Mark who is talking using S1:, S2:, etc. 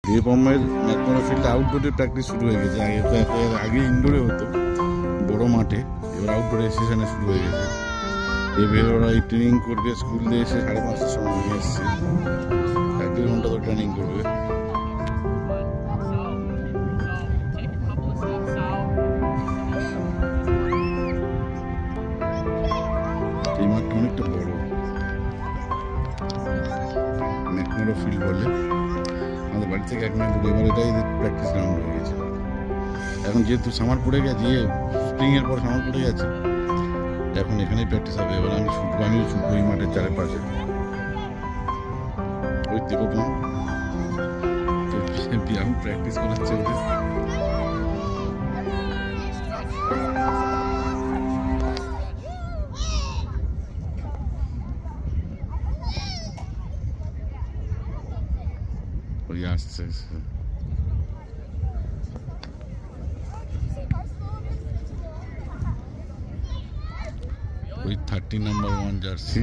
S1: দেবমের ম্যাকমোরা ফিল্ডে আউটডোরে প্র্যাকটিস শুরু হয়ে গেছে। আগে তো আগে ইনডোরে হতো বড় মাঠে, এবার আউটডোরে সেশনে শুরু হয়ে গেছে। এবার ওরা এই ট্রেনিং করবে, স্কুল দিয়ে এসে 5:30টার সময় নিয়ে এসছে, 1-1.5 ঘন্টা তো ট্রেনিং করবে। এই মাঠটা অনেকটা বড়, ম্যাকমোরা ফিল্ড বলে। আমাদের বাড়ি থেকে 1 মাইল দূরে। এবার এটাই প্র্যাকটিস গ্রাউন্ড হয়ে গেছে। এখন যেহেতু সামার পড়ে গেছে, স্প্রিংয়ের পর সামার পড়ে গেছে, এখন এখানেই প্র্যাকটিস হবে। এবার আমি ছুটবো এই মাঠের চারপাশে। ওই দেবম ব্যায়াম প্র্যাকটিস করাচ্ছে ওদের। ওই আসছে ওই 30 নাম্বার 1 জার্সি।